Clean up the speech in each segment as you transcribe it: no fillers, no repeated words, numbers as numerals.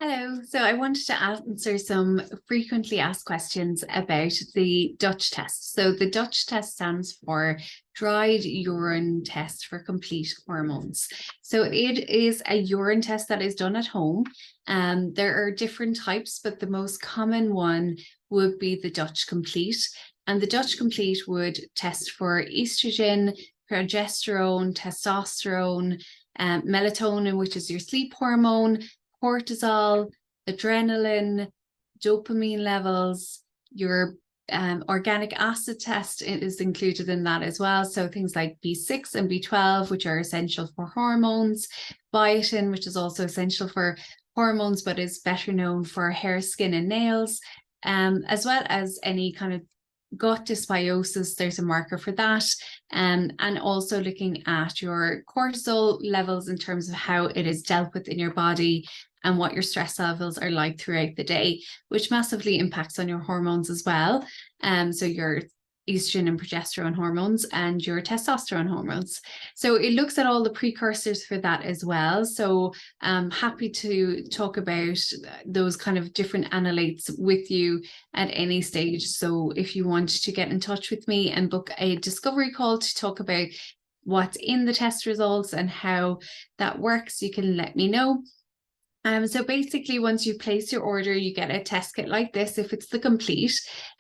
Hello. So I wanted to answer some frequently asked questions about the Dutch test. So the Dutch test stands for Dried Urine Test for Complete Hormones. So it is a urine test that is done at home. There are different types, but the most common one would be the Dutch Complete. And the Dutch Complete would test for estrogen, progesterone, testosterone, melatonin, which is your sleep hormone, cortisol, adrenaline, dopamine levels, your organic acid test is included in that as well. So things like B6 and B12, which are essential for hormones, biotin, which is also essential for hormones, but is better known for hair, skin, and nails, as well as any kind of gut dysbiosis. There's a marker for that. And also looking at your cortisol levels in terms of how it is dealt with in your body and what your stress levels are like throughout the day, which massively impacts on your hormones as well. So your estrogen and progesterone hormones and your testosterone hormones. So it looks at all the precursors for that as well. So I'm happy to talk about those kind of different analytes with you at any stage. So if you want to get in touch with me and book a discovery call to talk about what's in the test results and how that works, you can let me know. So basically, once you place your order, you get a test kit like this, if it's the complete,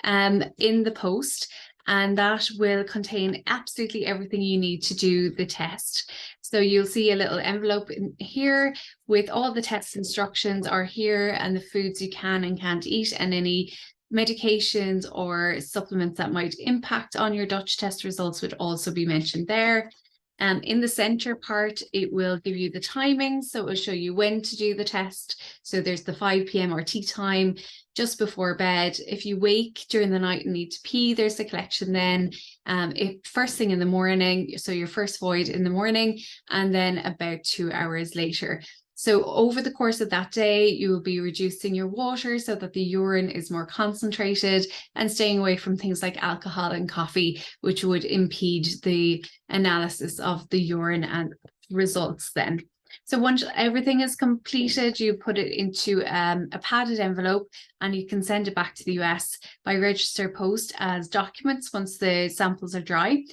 in the post, and that will contain absolutely everything you need to do the test. So you'll see a little envelope in here with all the test instructions are here, and the foods you can and can't eat, and any medications or supplements that might impact on your Dutch test results would also be mentioned there. In the center part, it will give you the timing. So it will show you when to do the test. So there's the 5 p.m. or tea time just before bed. If you wake during the night and need to pee, there's a collection then. If first thing in the morning, so your first void in the morning, and then about 2 hours later. So over the course of that day, you will be reducing your water so that the urine is more concentrated and staying away from things like alcohol and coffee, which would impede the analysis of the urine and results then. So once everything is completed, you put it into a padded envelope and you can send it back to the US by register post as documents once the samples are dry.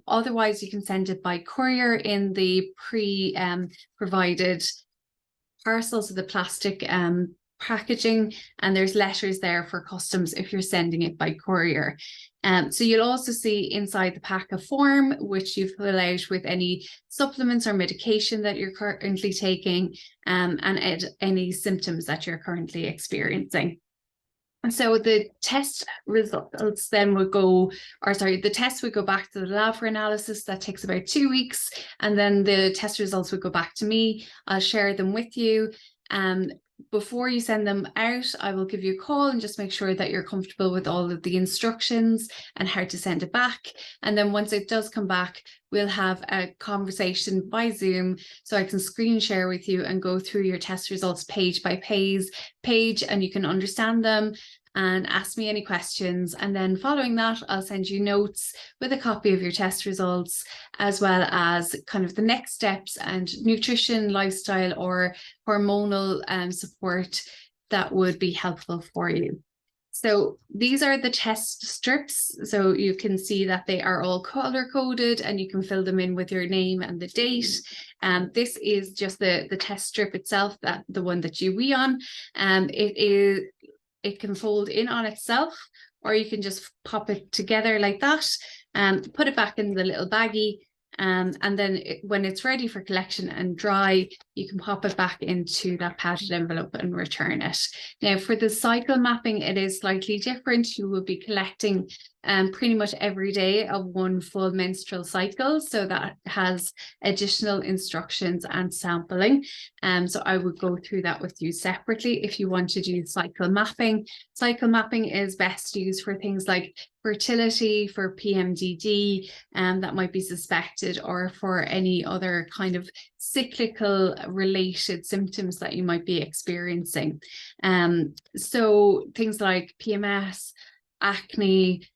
Otherwise, you can send it by courier in the provided parcels of the plastic packaging, and there's letters there for customs if you're sending it by courier. So you'll also see inside the pack a form which you fill out with any supplements or medication that you're currently taking, and any symptoms that you're currently experiencing. And so the test results then would go, or sorry, the test would go back to the lab for analysis. That takes about 2 weeks. And then the test results would go back to me. I'll share them with you. Before you send them out, I will give you a call and just make sure that you're comfortable with all of the instructions and how to send it back. And then once it does come back, we'll have a conversation by Zoom so I can screen share with you and go through your test results page by page, and you can understand them and ask me any questions. And then following that, I'll send you notes with a copy of your test results, as well as kind of the next steps and nutrition, lifestyle, or hormonal support that would be helpful for you. So these are the test strips. So you can see that they are all color coded and you can fill them in with your name and the date. This is just the test strip itself, that the one that you wee on. It can fold in on itself, or you can just pop it together like that and put it back in the little baggie. And then when it's ready for collection and dry, you can pop it back into that padded envelope and return it. Now, for the cycle mapping, it is slightly different. You will be collecting pretty much every day of one full menstrual cycle. So that has additional instructions and sampling. So I would go through that with you separately if you want to do cycle mapping. Cycle mapping is best used for things like fertility, for PMDD, that might be suspected, or for any other kind of cyclical related symptoms that you might be experiencing. So things like PMS, acne,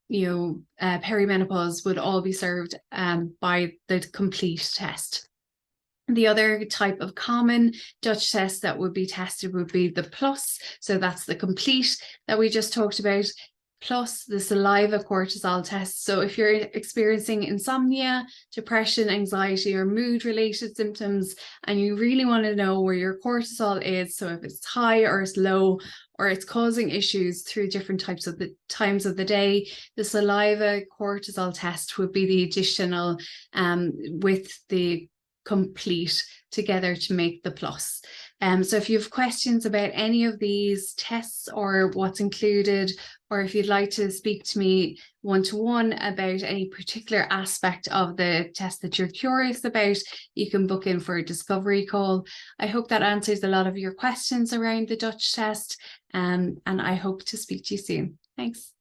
perimenopause would all be served by the complete test. The other type of common Dutch test that would be tested would be the plus. So that's the complete that we just talked about, plus the saliva cortisol test. So if you're experiencing insomnia, depression, anxiety, or mood-related symptoms, and you really want to know where your cortisol is, so if it's high or it's low, or it's causing issues through different types of the times of the day, the saliva cortisol test would be the additional with the complete together to make the plus. So if you have questions about any of these tests or what's included, or if you'd like to speak to me one-to-one about any particular aspect of the test that you're curious about, you can book in for a discovery call. I hope that answers a lot of your questions around the Dutch test, and I hope to speak to you soon. Thanks.